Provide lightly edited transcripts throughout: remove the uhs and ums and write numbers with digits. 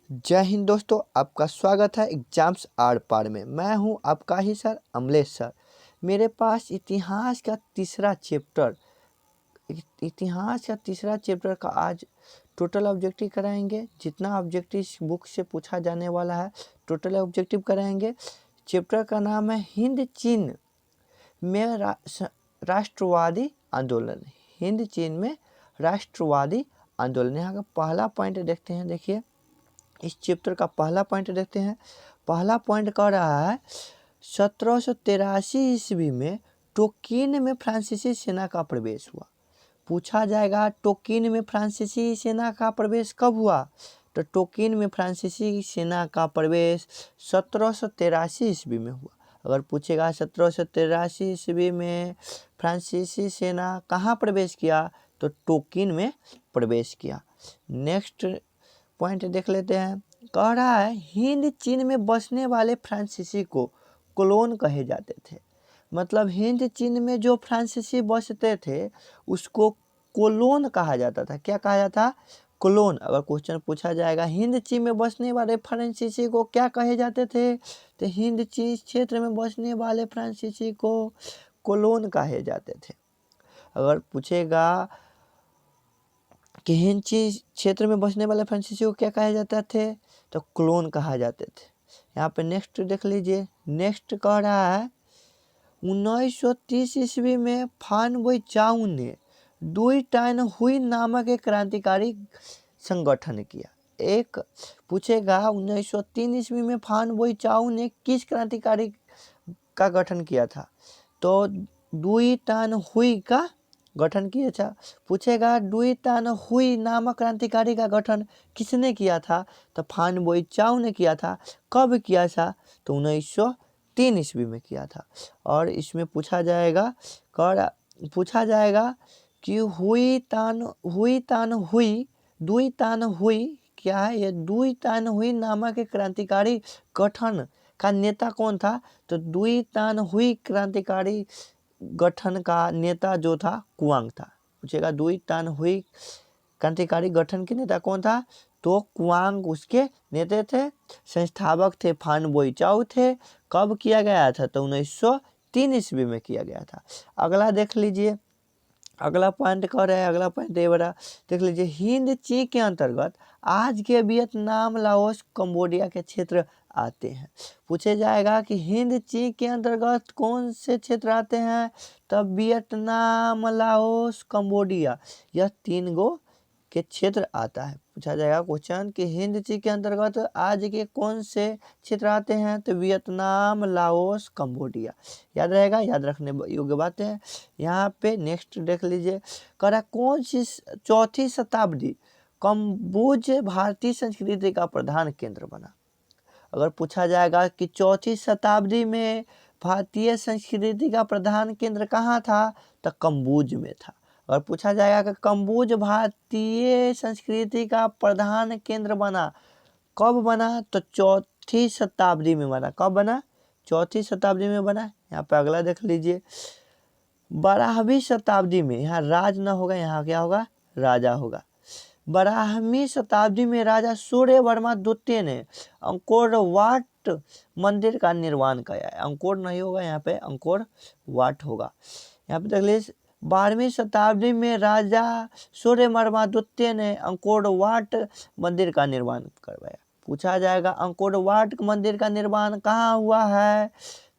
जय हिंद दोस्तों, आपका स्वागत है एग्जाम्स आर पार में। मैं हूं आपका ही सर अमलेश सर। मेरे पास इतिहास का तीसरा चैप्टर का आज टोटल ऑब्जेक्टिव कराएंगे। जितना ऑब्जेक्टिव इस बुक से पूछा जाने वाला है टोटल ऑब्जेक्टिव कराएंगे। चैप्टर का नाम है हिंद चीन में राष्ट्रवादी आंदोलन। हिंद चीन में राष्ट्रवादी आंदोलन। यहाँ का पहला पॉइंट देखते हैं। देखिए, इस चैप्टर का पहला पॉइंट देखते हैं। पहला पॉइंट कह रहा है 1783 ईस्वी में टोकिन में फ्रांसीसी सेना का प्रवेश हुआ। पूछा जाएगा टोकिन में फ्रांसीसी सेना का प्रवेश कब हुआ? तो टोकिन में फ्रांसीसी सेना का प्रवेश 1783 ईस्वी में हुआ। अगर पूछेगा 1783 ईस्वी में फ्रांसीसी सेना कहाँ प्रवेश किया, तो टोकिन में प्रवेश किया। नेक्स्ट पॉइंट देख लेते हैं। कह रहा है हिंद चीन में बसने वाले फ्रांसीसी को कोलोन कहे जाते थे। मतलब हिंद चीन में जो फ्रांसीसी बसते थे उसको कोलोन कहा जाता था। क्या कहा जाता? कोलोन। अगर क्वेश्चन पूछा जाएगा हिंद चीन में बसने वाले फ्रांसीसी को क्या कहे जाते थे, तो हिंद चीन क्षेत्र में बसने वाले फ्रांसीसी को कोलोन कहे जाते थे। अगर पूछेगा कि हिंद चीन क्षेत्र में बसने वाले फ्रांसीसी को क्या कहा जाता थे, तो क्लोन कहा जाते थे। यहाँ पे नेक्स्ट देख लीजिए। नेक्स्ट कह रहा है 1930 ईस्वी में फान बोई चाउ ने दुई टाइन हुई नामक एक क्रांतिकारी संगठन किया। एक पूछेगा 1903 ईस्वी में फान बोई चाउ ने किस क्रांतिकारी का गठन किया था, तो दुई टान हुई का गठन किया था। पूछेगा दुई तान हुई नामक क्रांतिकारी का गठन किसने किया था, तो फान बोई चाउ ने किया था। कब किया था, तो 1903 ईस्वी में किया था। और इसमें पूछा जाएगा कि हुई तान हुई दुई तान हुई क्या है? ये दुई तान हुई नामक एक क्रांतिकारी गठन का नेता कौन था, तो दुई तान हुई क्रांतिकारी गठन का नेता जो था कुआंग था। पूछेगा दुई तान हुई क्रांतिकारी गठन के नेता कौन था, तो कुआंग उसके नेता थे। संस्थापक थे फान बोई चाउ थे। कब किया गया था, तो 1903 ईस्वी में किया गया था। अगला देख लीजिए। अगला पॉइंट कह रहे हैं, अगला पॉइंट ये बड़ा देख लीजिए। हिंद चीन के अंतर्गत आज के वियतनाम, लाओस, कंबोडिया के क्षेत्र आते हैं। पूछे जाएगा कि हिंद चीन के अंतर्गत कौन से क्षेत्र आते हैं, तब वियतनाम, लाओस, कंबोडिया, यह 3 गो के क्षेत्र आता है। पूछा जाएगा क्वेश्चन कि हिंद चीन के अंतर्गत आज के कौन से क्षेत्र आते हैं, तो वियतनाम, लाओस, कंबोडिया। याद रहेगा, याद रखने योग्य बातें हैं। यहाँ पे नेक्स्ट देख लीजिए। कह रहा कौन सी चौथी शताब्दी कंबोज भारतीय संस्कृति का प्रधान केंद्र बना। अगर पूछा जाएगा कि चौथी शताब्दी में भारतीय संस्कृति का प्रधान केंद्र कहाँ था, तो कंबोज में था। अगर पूछा जाएगा कि कंबोज भारतीय संस्कृति का प्रधान केंद्र बना, कब बना, तो चौथी शताब्दी में बना। कब बना? चौथी शताब्दी में बना। यहाँ पे अगला देख लीजिए। 12वीं शताब्दी में, यहाँ राज न होगा, यहाँ क्या होगा? राजा होगा। 12वीं शताब्दी में राजा सूर्य वर्मा द्वितीय ने अंकोर वाट मंदिर का निर्माण किया है। अंकोर नहीं होगा, यहाँ पे अंकोर वाट होगा। यहाँ पे देख लीजिए 12वीं शताब्दी में राजा सूर्य वर्मा द्वितीय ने अंकोर वाट मंदिर का निर्माण करवाया। पूछा जाएगा अंकोर वाट मंदिर का निर्माण कहाँ हुआ है,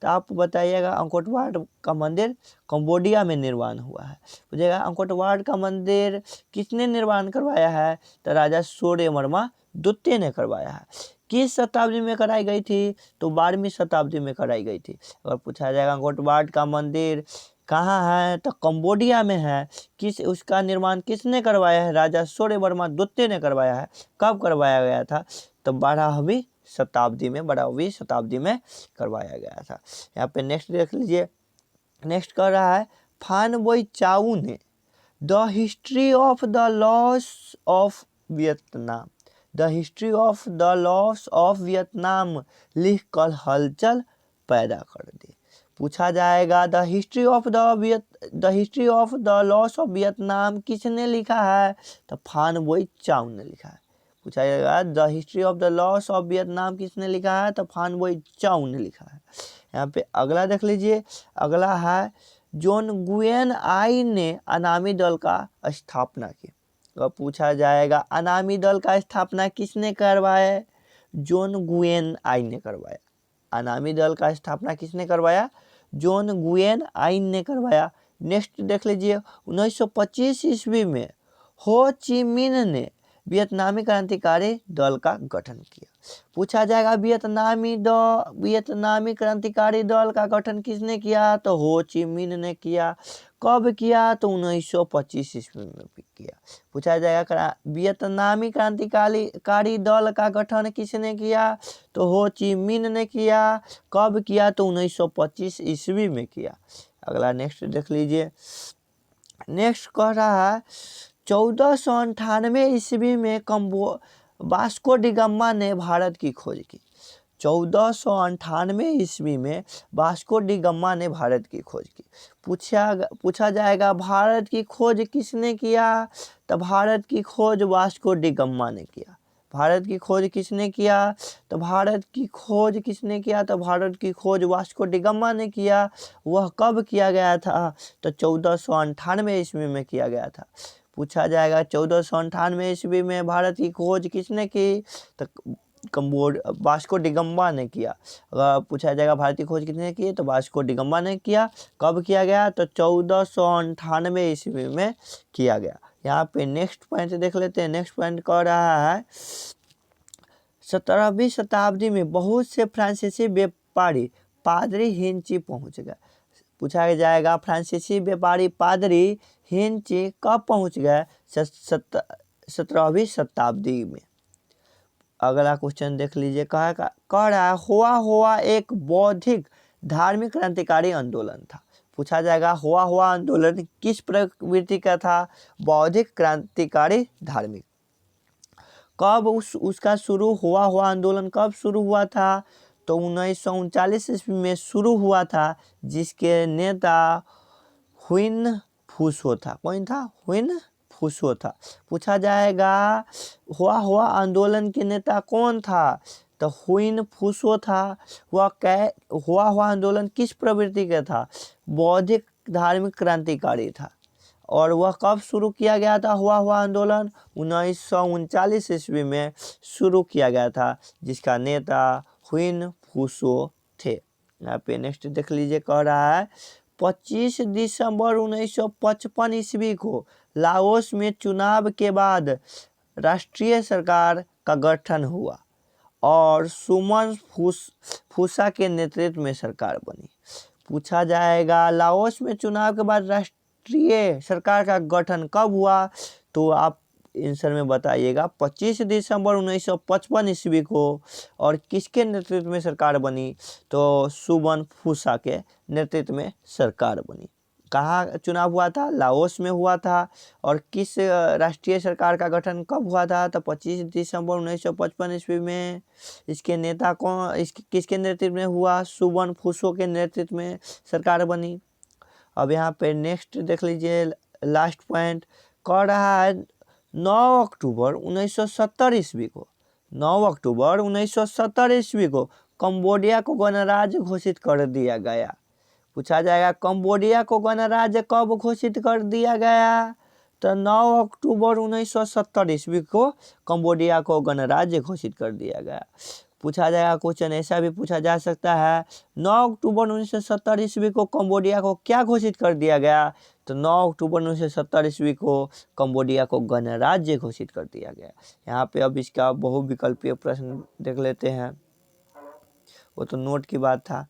तो आप बताइएगा। अंकोर वाट का मंदिर कंबोडिया में निर्माण हुआ है। पूछेगा अंकोर वाट का मंदिर किसने निर्माण करवाया है, तो राजा सूर्य वर्मा द्वितीय ने करवाया है। किस शताब्दी में कराई गई थी, तो 12वीं शताब्दी में कराई गई थी। अगर पूछा जाएगा अंकोर वाट का मंदिर कहाँ है, तो कंबोडिया में है। उसका निर्माण किसने करवाया है, राजा सूर्य वर्मा द्वितीय ने करवाया है। कब करवाया गया था, तो 12वीं शताब्दी में करवाया गया था। यहाँ पे नेक्स्ट देख लीजिए। नेक्स्ट कर रहा है फान बोई चाउ ने the history of the loss of Vietnam लिख कर हलचल पैदा कर दी। पूछा जाएगा the history of the loss of Vietnam किसने लिखा है, तो फान बोई चाउ ने लिखा है। पूछा जाएगा the history of the loss of Vietnam किसने लिखा है, तो फान बोई चाउ ने लिखा है। यहाँ पे अगला देख लीजिए, अगला है जॉन गुएन आई ने अनामी दल का स्थापना की। तो पूछा जाएगा अनामी दल का स्थापना किसने करवाया, जॉन गुएन आई ने करवाया। अनामी दल का स्थापना किसने करवाया, जॉन गुएन आई ने करवाया। नेक्स्ट देख लीजिए 1925 ईस्वी में हो ची मिन ने वियतनामी क्रांतिकारी दल का गठन किया। पूछा जाएगा वियतनामी क्रांतिकारी दल का गठन किसने किया, तो हो ची मिन ने किया। कब किया, तो 1925 ईस्वी में किया। पूछा जाएगा वियतनामी क्रांतिकारी दल का गठन किसने किया, तो हो ची मिन ने किया। कब किया, तो 1925 ईस्वी में किया। अगला नेक्स्ट देख लीजिए, नेक्स्ट कह रहा है 1498 ईस्वी में वास्को डिगामा ने भारत की खोज की। 1498 ईस्वी में वास्को डिगामा ने भारत की खोज की। पूछा जाएगा भारत की खोज किसने किया, तो भारत की खोज वास्को डिगामा ने किया। भारत की खोज किसने किया, तो भारत की खोज किसने किया, तो भारत की खोज वास्को डिगामा ने किया। वह कब किया गया था, तो 1498 ईस्वी में किया गया था। पूछा जाएगा 1498 ईस्वी में भारत की खोज किसने की, तो वास्को डिगामा ने किया। अगर पूछा जाएगा भारत की खोज किसने की, तो वास्को डिगामा ने किया। कब किया गया, तो 1498 ईस्वी में किया गया। यहाँ पे नेक्स्ट पॉइंट देख लेते हैं। नेक्स्ट पॉइंट कह रहा है 17वीं शताब्दी में बहुत से फ्रांसीसी व्यापारी पादरी हिंची पहुंच गए। पूछा जाएगा फ्रांसीसी व्यापारी पादरी हिंची कब पहुंच गए, 17वीं शताब्दी में। अगला क्वेश्चन देख लीजिए, कह रहा है हुआ एक बौद्धिक धार्मिक क्रांतिकारी आंदोलन था। पूछा जाएगा हुआ आंदोलन किस प्रवृत्ति का था, बौद्धिक क्रांतिकारी धार्मिक। कब उसका शुरू हुआ आंदोलन कब शुरू हुआ था, तो 1939 ईस्वी में शुरू हुआ था, जिसके नेता हुइन फूसो था। कौन था, हुइन फूसो था। पूछा जाएगा हुआ आंदोलन के नेता कौन था, तो हुइन फूसो था। हुआ आंदोलन किस प्रवृत्ति का था, बौद्धिक धार्मिक क्रांतिकारी था। और वह कब शुरू किया गया था, हुआ आंदोलन 1939 ईस्वी में शुरू किया गया था, जिसका नेता हुइन फूसो थे। यहाँ पे नेक्स्ट देख लीजिए, कह रहा है 25 दिसंबर 1955 ईस्वी को लाओस में चुनाव के बाद राष्ट्रीय सरकार का गठन हुआ और सुमन फूसा के नेतृत्व में सरकार बनी। पूछा जाएगा लाओस में चुनाव के बाद राष्ट्रीय सरकार का गठन कब हुआ, तो आप आंसर में बताइएगा 25 दिसंबर 1955 ईस्वी को। और किसके नेतृत्व में सरकार बनी, तो सुमन फूसा के नेतृत्व में सरकार बनी। कहाँ चुनाव हुआ था, लाओस में हुआ था। और किस राष्ट्रीय सरकार का गठन कब हुआ था, तो 25 दिसंबर 1955 ईस्वी में। इसके नेता कौन, किसके नेतृत्व में हुआ, सुमन फूसो के नेतृत्व में सरकार बनी। अब यहाँ पे नेक्स्ट देख लीजिए, लास्ट पॉइंट कह रहा है 9 अक्टूबर 1970 ईस्वी को 9 अक्टूबर 1970 ईस्वी को कंबोडिया को गणराज्य घोषित कर दिया गया। पूछा जाएगा कंबोडिया को गणराज्य कब घोषित कर दिया गया, तो 9 अक्टूबर 1970 ईस्वी को कंबोडिया को गणराज्य घोषित कर दिया गया। पूछा जाएगा क्वेश्चन ऐसा भी पूछा जा सकता है 9 अक्टूबर 1970 ईस्वी को कंबोडिया को क्या घोषित कर दिया गया, तो 9 अक्टूबर 1970 ईस्वी को कंबोडिया को गणराज्य घोषित कर दिया गया। यहाँ पे अब इसका बहुविकल्पीय प्रश्न देख लेते हैं, वो तो नोट की बात था।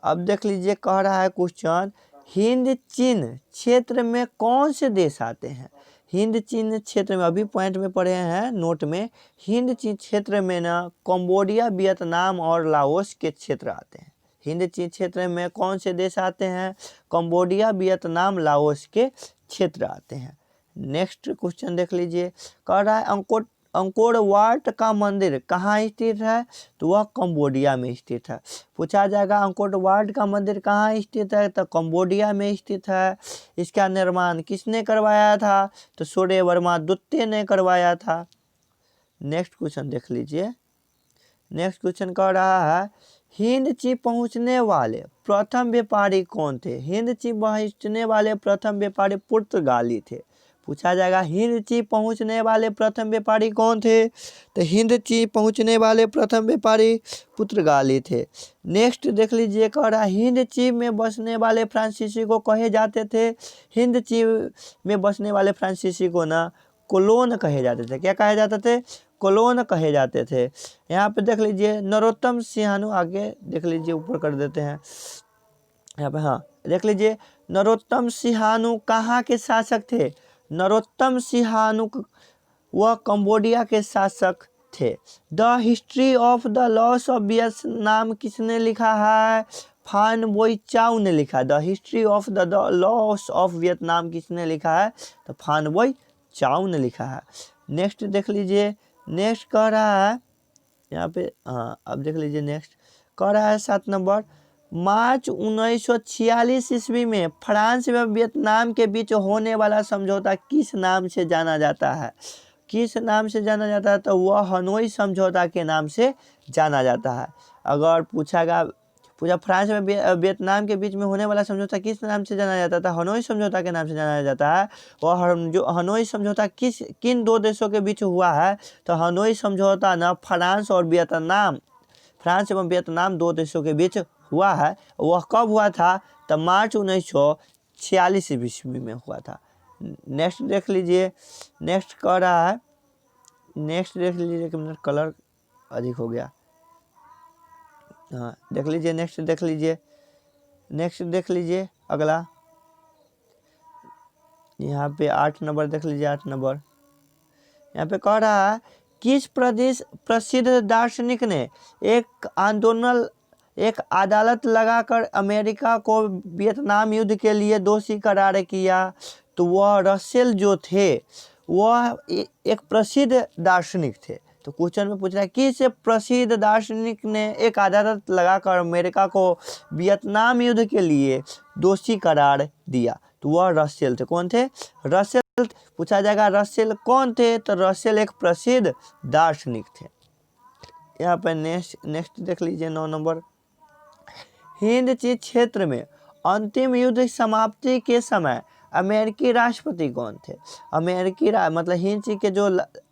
अब देख लीजिए, कह रहा है क्वेश्चन हिंद चीन क्षेत्र में कौन से देश आते हैं। हिंद चीन क्षेत्र में अभी पॉइंट में पढ़े हैं नोट में, हिंद चीन क्षेत्र में ना कंबोडिया, वियतनाम और लाओस के क्षेत्र आते हैं। हिंद चीन क्षेत्र में कौन से देश आते हैं, कंबोडिया, वियतनाम, लाओस के क्षेत्र आते हैं। नेक्स्ट क्वेश्चन देख लीजिए, कह रहा है अंकोर वाट का मंदिर कहाँ स्थित है, तो वह कंबोडिया में स्थित है। पूछा जाएगा अंकोर वाट का मंदिर कहाँ स्थित है, तो कंबोडिया में स्थित है। इसका निर्माण किसने करवाया था, तो सूर्यवर्मा द्वितीय ने करवाया था। नेक्स्ट क्वेश्चन देख लीजिए। नेक्स्ट क्वेश्चन कह रहा है हिंद चीन पहुंचने वाले प्रथम व्यापारी कौन थे। हिंद चीन पहुंचने वाले प्रथम व्यापारी पुर्तगाली थे। पूछा जाएगा हिंद चीन पहुंचने वाले प्रथम व्यापारी कौन थे, तो हिंद चीन पहुंचने वाले प्रथम व्यापारी पुर्तगाली थे। नेक्स्ट देख लीजिए कह रहा है हिंद चीन में बसने वाले फ्रांसीसी को कहे जाते थे। हिंद चीन में बसने वाले फ्रांसीसी को ना कोलोन कहे जाते थे। क्या कहे जाते थे, कोलोन कहे जाते थे। यहाँ पे देख लीजिए नरोत्तम सिंहानु, आगे देख लीजिए ऊपर कर देते हैं यहाँ पे, हाँ देख लीजिए नरोत्तम सिंहानु कहाँ के शासक थे। नरोत्तम सिंहानु वह कंबोडिया के शासक थे। The history of the loss of Vietnam किसने लिखा है, फान बोई चाउ ने लिखा। The history of the loss of Vietnam किसने लिखा है, तो फान बोई चाउ ने लिखा है। नेक्स्ट देख लीजिए, नेक्स्ट कह रहा है यहाँ पे, हाँ अब देख लीजिए नेक्स्ट कह रहा है 7 नंबर, मार्च 1946 ईस्वी में फ्रांस व वियतनाम के बीच होने वाला समझौता किस नाम से जाना जाता है। किस नाम से जाना जाता है, तो वह हनोई समझौता के नाम से जाना जाता है। अगर पूछा फ्रांस में वियतनाम के बीच में होने वाला समझौता किस नाम से जाना जाता था, हनोई समझौता के नाम से जाना जाता है। वह जो हनोई समझौता किन दो देशों के बीच हुआ है, तो हनोई समझौता न फ्रांस एवं वियतनाम दो देशों के बीच हुआ है। वह कब हुआ था, तो मार्च 1946 ईस्वी में हुआ था। नेक्स्ट देख लीजिए, नेक्स्ट कह रहा है, नेक्स्ट देख लीजिए कि मेरा कलर अधिक हो गया, हाँ देख लीजिए नेक्स्ट देख लीजिए, नेक्स्ट देख लीजिए अगला यहाँ पे 8 नंबर देख लीजिए। 8 नंबर यहाँ पे कह रहा है किस प्रसिद्ध दार्शनिक ने एक अदालत लगाकर अमेरिका को वियतनाम युद्ध के लिए दोषी करार किया। तो वह रसेल जो थे वह एक प्रसिद्ध दार्शनिक थे। तो क्वेश्चन में पूछ रहा है किस प्रसिद्ध दार्शनिक ने एक अदालत लगाकर अमेरिका को वियतनाम युद्ध के लिए दोषी करार दिया, तो वह रसेल थे। कौन थे, रसेल। पूछा जाएगा रसेल कौन थे, तो रसेल एक प्रसिद्ध दार्शनिक थे। यहाँ पर नेक्स्ट देख लीजिए 9 नंबर, हिंद चीन क्षेत्र में अंतिम युद्ध समाप्ति के समय अमेरिकी राष्ट्रपति कौन थे। मतलब हिंद चीन के जो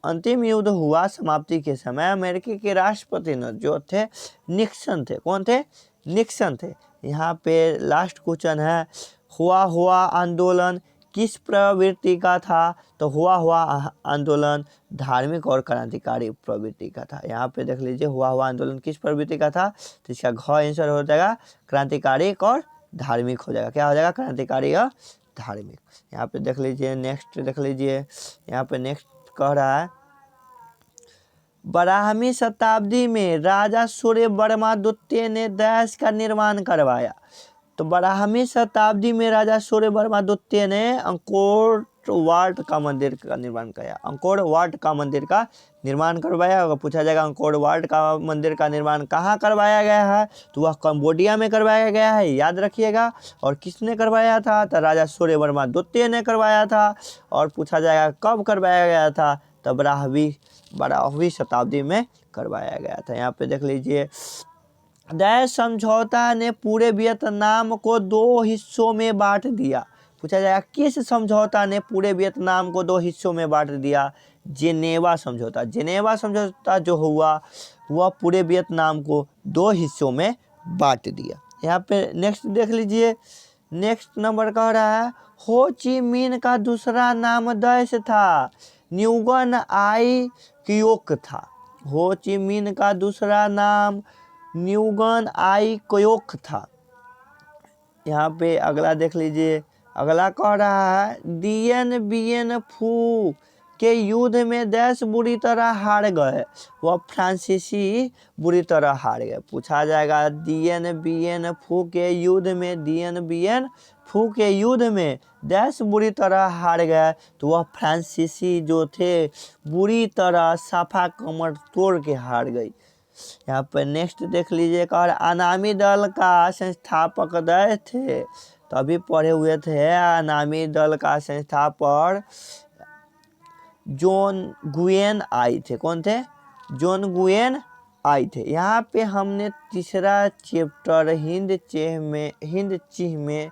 अंतिम युद्ध हुआ समाप्ति के समय अमेरिकी के राष्ट्रपति जो थे निक्सन थे। कौन थे, निक्सन थे। यहाँ पे लास्ट क्वेश्चन है हुआ आंदोलन किस प्रवृत्ति का था, तो हुआ आंदोलन धार्मिक और क्रांतिकारी प्रवृत्ति का था। यहाँ पे देख लीजिए हुआ आंदोलन किस प्रवृत्ति का था, तो इसका घ आंसर हो जाएगा क्रांतिकारी और धार्मिक हो जाएगा। क्या हो जाएगा, क्रांतिकारी और धार्मिक। यहाँ पे देख लीजिए नेक्स्ट देख लीजिए, यहाँ पे नेक्स्ट कह रहा है 12वीं शताब्दी में राजा सूर्यवर्मा द्वितीय ने देश का निर्माण करवाया। तो 12वीं शताब्दी में राजा सूर्यवर्मा द्वितीय ने अंकोर वाट का मंदिर का निर्माण किया। अंकोर वाट का मंदिर का निर्माण करवाया। अगर पूछा जाएगा अंकोर वाट का मंदिर का निर्माण कहाँ करवाया गया है, तो वह कंबोडिया में करवाया गया है, याद रखिएगा। और किसने करवाया था, तो राजा सूर्यवर्मा द्वितीय ने करवाया था। और पूछा जाएगा कब करवाया गया था, तो 12वीं शताब्दी में करवाया गया था। यहाँ पे देख लीजिए देश समझौता ने पूरे वियतनाम को 2 हिस्सों में बांट दिया। पूछा जाएगा किस समझौता ने पूरे वियतनाम को 2 हिस्सों में बांट दिया, जेनेवा समझौता। जेनेवा समझौता जो हुआ वह पूरे वियतनाम को 2 हिस्सों में बांट दिया। यहाँ पे नेक्स्ट देख लीजिए, नेक्स्ट नंबर कह रहा है हो ची मिन का दूसरा नाम देश था, न्यूगन आई क्योक था। हो ची मिन का दूसरा नाम न्यूगन आई क्योक था। यहाँ पे अगला देख लीजिए, अगला कह रहा है दियन बियन फू के युद्ध में देश बुरी तरह हार गए। वह फ्रांसीसी बुरी तरह हार गए। पूछा जाएगा दियन बियन फू के युद्ध में, दियन बियन फू के युद्ध में देश बुरी तरह हार गए, तो वह फ्रांसीसी जो थे बुरी तरह साफा कमर तोड़ के हार गई। यहाँ पर नेक्स्ट देख लीजिएगा अनामी दल का संस्थापक थे, तो अभी पढ़े हुए थे अनामी दल का संस्थापक जॉन गुयेन आए थे। कौन थे? जॉन गुयेन आए थे। यहाँ पे हमने तीसरा चैप्टर हिंद चीह में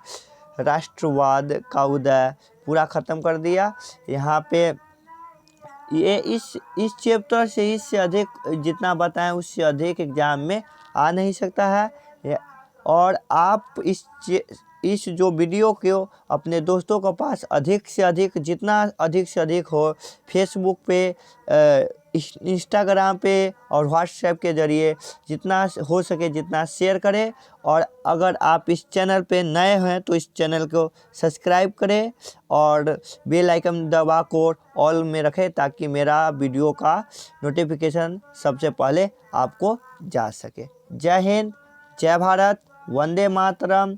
राष्ट्रवाद का उदय पूरा ख़त्म कर दिया। यहाँ पे ये इस चैप्टर से इससे अधिक जितना बताएं उससे अधिक एग्जाम में आ नहीं सकता है। और आप इस जो वीडियो को अपने दोस्तों के पास अधिक से अधिक, जितना अधिक से अधिक हो, फेसबुक पे, इंस्टाग्राम पे और व्हाट्सएप के ज़रिए जितना हो सके जितना शेयर करें। और अगर आप इस चैनल पे नए हैं तो इस चैनल को सब्सक्राइब करें और बेल आइकन दबा को ऑल में रखें ताकि मेरा वीडियो का नोटिफिकेशन सबसे पहले आपको जा सके। जय हिंद, जय भारत, वंदे मातरम।